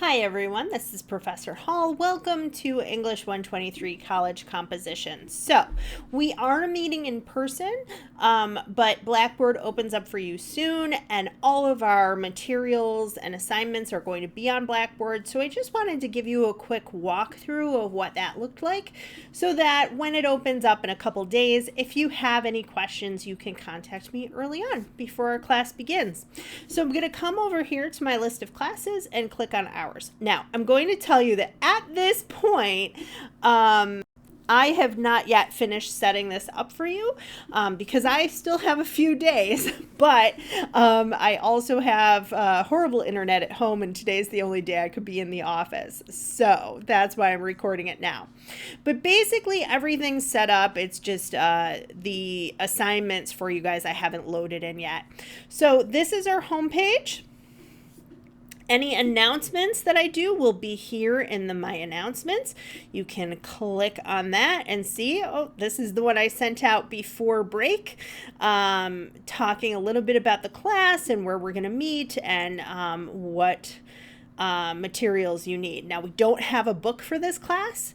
Hi everyone, this is Professor Hall. Welcome to English 123 College Composition. So, we are meeting in person, but Blackboard opens up for you soon, and all of our materials and assignments are going to be on Blackboard. So I just wanted to give you a quick walkthrough of what that looked like so that when it opens up in a couple days, if you have any questions, you can contact me early on before our class begins. So I'm going to come over here to my list of classes and click on hours. Now, I'm going to tell you that at this point, I have not yet finished setting this up for you because I still have a few days, but I also have horrible internet at home, and today's the only day I could be in the office. So that's why I'm recording it now. But basically, everything's set up. It's just the assignments for you guys I haven't loaded in yet. So this is our homepage. Any announcements that I do will be here in the My Announcements. You can click on that and see, oh, this is the one I sent out before break, talking a little bit about the class and where we're going to meet and what materials you need. Now, we don't have a book for this class,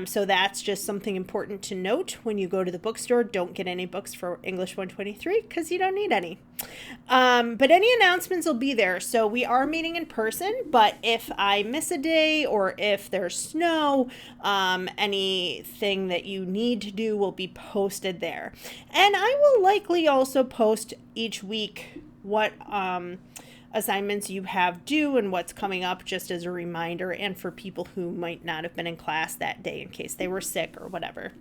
so that's just something important to note. When you go to the bookstore, don't get any books for English 123 because you don't need any. But any announcements will be there. So we are meeting in person, but if I miss a day or if there's snow, anything that you need to do will be posted there. And I will likely also post each week what assignments you have due and what's coming up, just as a reminder, and for people who might not have been in class that day in case they were sick or whatever.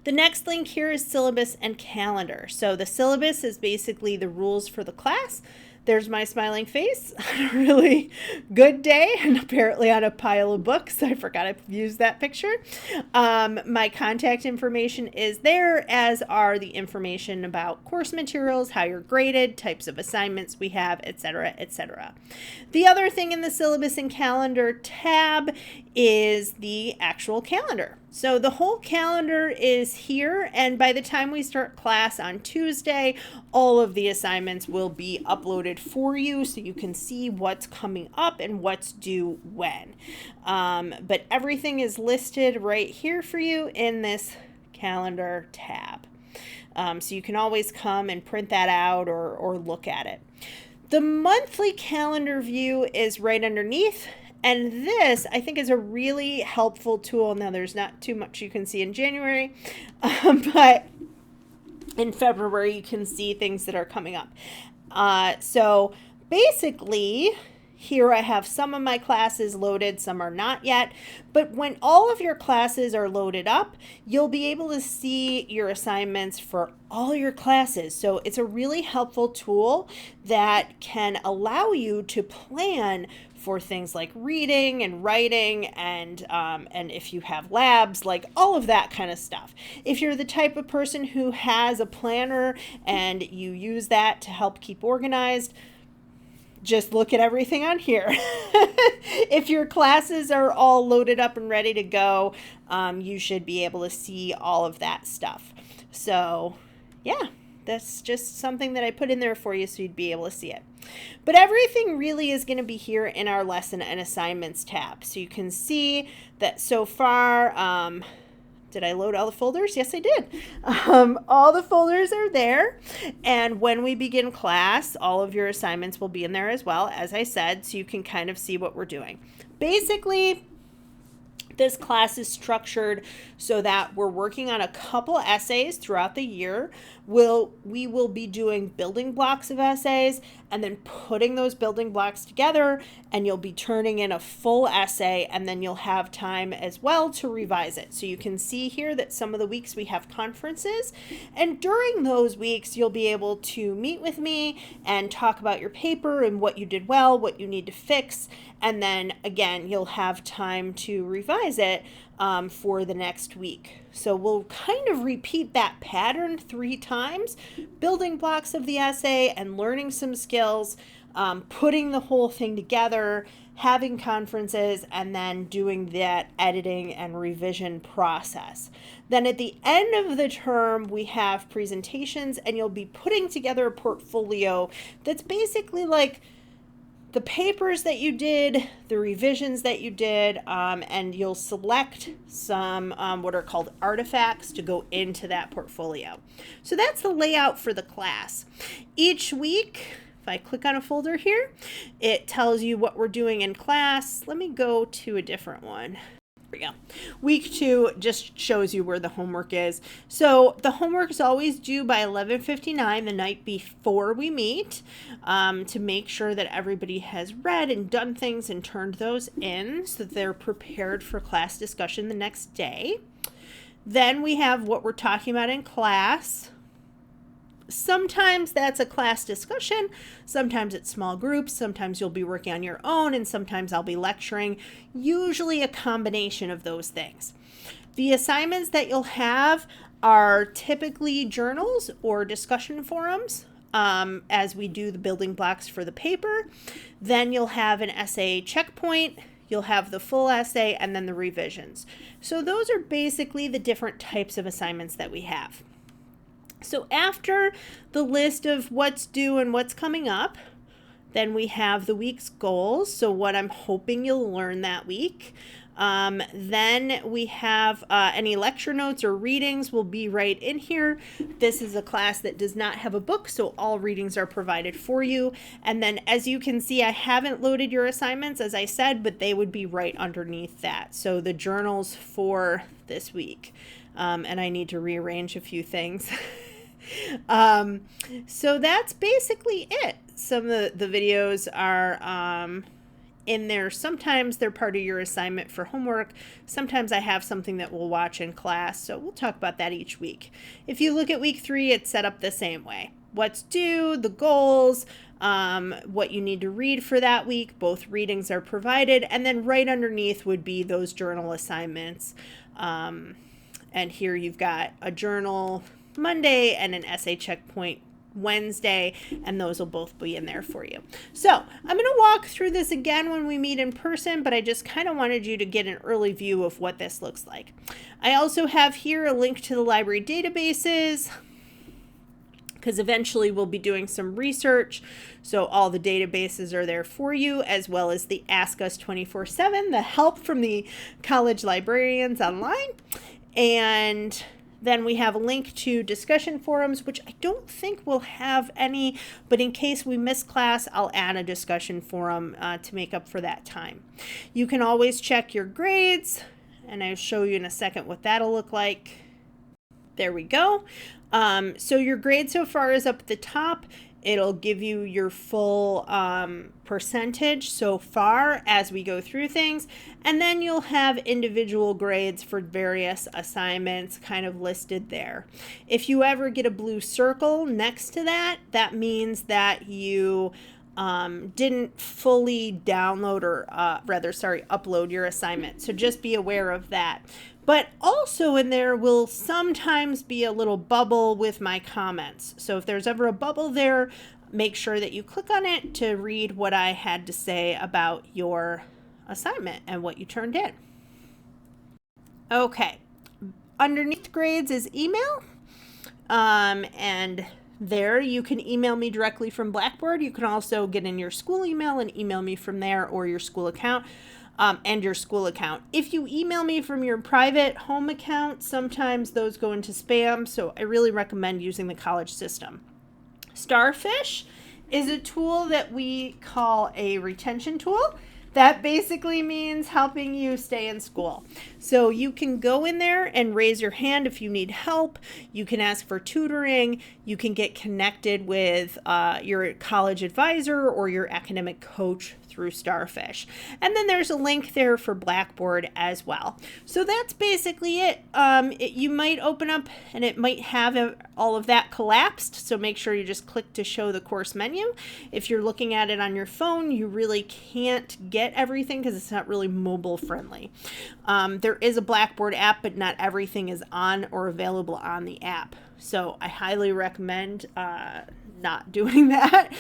The next link here is Syllabus and Calendar. So the syllabus is basically the rules for the class. There's my smiling face on a really good day and apparently on a pile of books. I forgot to use that picture. My contact information is there, as are the information about course materials, how you're graded, types of assignments we have, etc., etc. The other thing in the Syllabus and Calendar tab is the actual calendar. So the whole calendar is here, and by the time we start class on Tuesday, all of the assignments will be uploaded for you so you can see what's coming up and what's due when. But everything is listed right here for you in this calendar tab. So you can always come and print that out or look at it. The monthly calendar view is right underneath. And this, I think, is a really helpful tool. Now, there's not too much you can see in January, but in February, you can see things that are coming up. So basically, here I have some of my classes loaded, some are not yet. But when all of your classes are loaded up, you'll be able to see your assignments for all your classes. So it's a really helpful tool that can allow you to plan for things like reading and writing and if you have labs, like all of that kind of stuff. If you're the type of person who has a planner and you use that to help keep organized, just look at everything on here. If your classes are all loaded up and ready to go, you should be able to see all of that stuff. So, yeah. That's just something that I put in there for you so you'd be able to see it. But everything really is going to be here in our lesson and assignments tab. So you can see that so far, did I load all the folders? Yes, I did. All the folders are there. And when we begin class, all of your assignments will be in there as well, as I said, so you can kind of see what we're doing. Basically, this class is structured so that we're working on a couple essays throughout the year. We will be doing building blocks of essays and then putting those building blocks together, and you'll be turning in a full essay, and then you'll have time as well to revise it. So you can see here that some of the weeks we have conferences, and during those weeks you'll be able to meet with me and talk about your paper and what you did well, what you need to fix, and then again you'll have time to revise it for the next week. So we'll kind of repeat that pattern 3 times, building blocks of the essay and learning some skills, putting the whole thing together, having conferences, and then doing that editing and revision process. Then at the end of the term, we have presentations, and you'll be putting together a portfolio that's basically like the papers that you did, the revisions that you did, and you'll select some what are called artifacts to go into that portfolio. So that's the layout for the class. Each week, if I click on a folder here, it tells you what we're doing in class. Let me go to a different one. There we go. Week 2 just shows you where the homework is. So the homework is always due by 11:59 the night before we meet, to make sure that everybody has read and done things and turned those in so that they're prepared for class discussion the next day. Then we have what we're talking about in class. Sometimes that's a class discussion, sometimes it's small groups, sometimes you'll be working on your own, and sometimes I'll be lecturing, usually a combination of those things. The assignments that you'll have are typically journals or discussion forums, as we do the building blocks for the paper. Then you'll have an essay checkpoint, you'll have the full essay, and then the revisions. So those are basically the different types of assignments that we have. So after the list of what's due and what's coming up, then we have the week's goals. So what I'm hoping you'll learn that week. Then we have any lecture notes or readings will be right in here. This is a class that does not have a book, so all readings are provided for you. And then as you can see, I haven't loaded your assignments, as I said, but they would be right underneath that. So the journals for this week. And I need to rearrange a few things. So that's basically it. Some of the videos are in there. Sometimes they're part of your assignment for homework. Sometimes I have something that we'll watch in class. So we'll talk about that each week. If you look at week 3, it's set up the same way. What's due, the goals, what you need to read for that week. Both readings are provided. And then right underneath would be those journal assignments. And here you've got a journal Monday and an essay checkpoint Wednesday, and those will both be in there for you. So I'm going to walk through this again when we meet in person, but I just kind of wanted you to get an early view of what this looks like. I also have here a link to the library databases, because eventually we'll be doing some research. So all the databases are there for you, as well as the Ask Us 24/7, the help from the college librarians online. And then we have a link to discussion forums, which I don't think we'll have any, but in case we miss class, I'll add a discussion forum to make up for that time. You can always check your grades, and I'll show you in a second what that'll look like. There we go. So your grade so far is up at the top. It'll give you your full percentage so far as we go through things. And then you'll have individual grades for various assignments kind of listed there. If you ever get a blue circle next to that, that means that you didn't fully download or upload your assignment. So just be aware of that. But also in there will sometimes be a little bubble with my comments. So if there's ever a bubble there, make sure that you click on it to read what I had to say about your assignment and what you turned in. Okay, underneath grades is email. And there you can email me directly from Blackboard. You can also get in your school email and email me from there, or your school account. And your school account. If you email me from your private home account, sometimes those go into spam, so I really recommend using the college system. Starfish is a tool that we call a retention tool. That basically means helping you stay in school. So you can go in there and raise your hand if you need help. You can ask for tutoring. You can get connected with your college advisor or your academic coach through Starfish. And then there's a link there for Blackboard as well. So that's basically it. You might open up and it might have all of that collapsed. So make sure you just click to show the course menu. If you're looking at it on your phone, you really can't get everything because it's not really mobile friendly. There is a Blackboard app, but not everything is on or available on the app. So I highly recommend not doing that.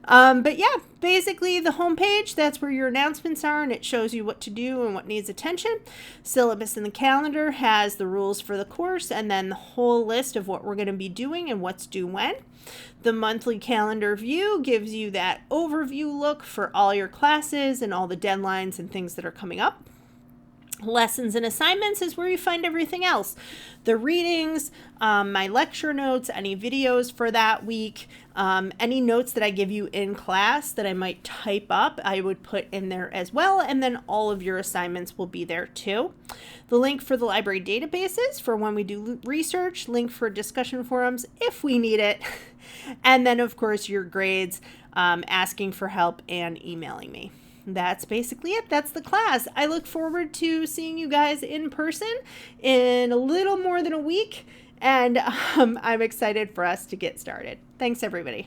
But yeah, basically the homepage, that's where your announcements are, and it shows you what to do and what needs attention. Syllabus and the calendar has the rules for the course and then the whole list of what we're going to be doing and what's due when. The monthly calendar view gives you that overview look for all your classes and all the deadlines and things that are coming up. Lessons and assignments is where you find everything else. The readings, my lecture notes, any videos for that week, any notes that I give you in class that I might type up, I would put in there as well. And then all of your assignments will be there too. The link for the library databases for when we do research, link for discussion forums if we need it. And then of course your grades, asking for help and emailing me. That's basically it. That's the class. I look forward to seeing you guys in person in a little more than a week, and I'm excited for us to get started. Thanks, everybody.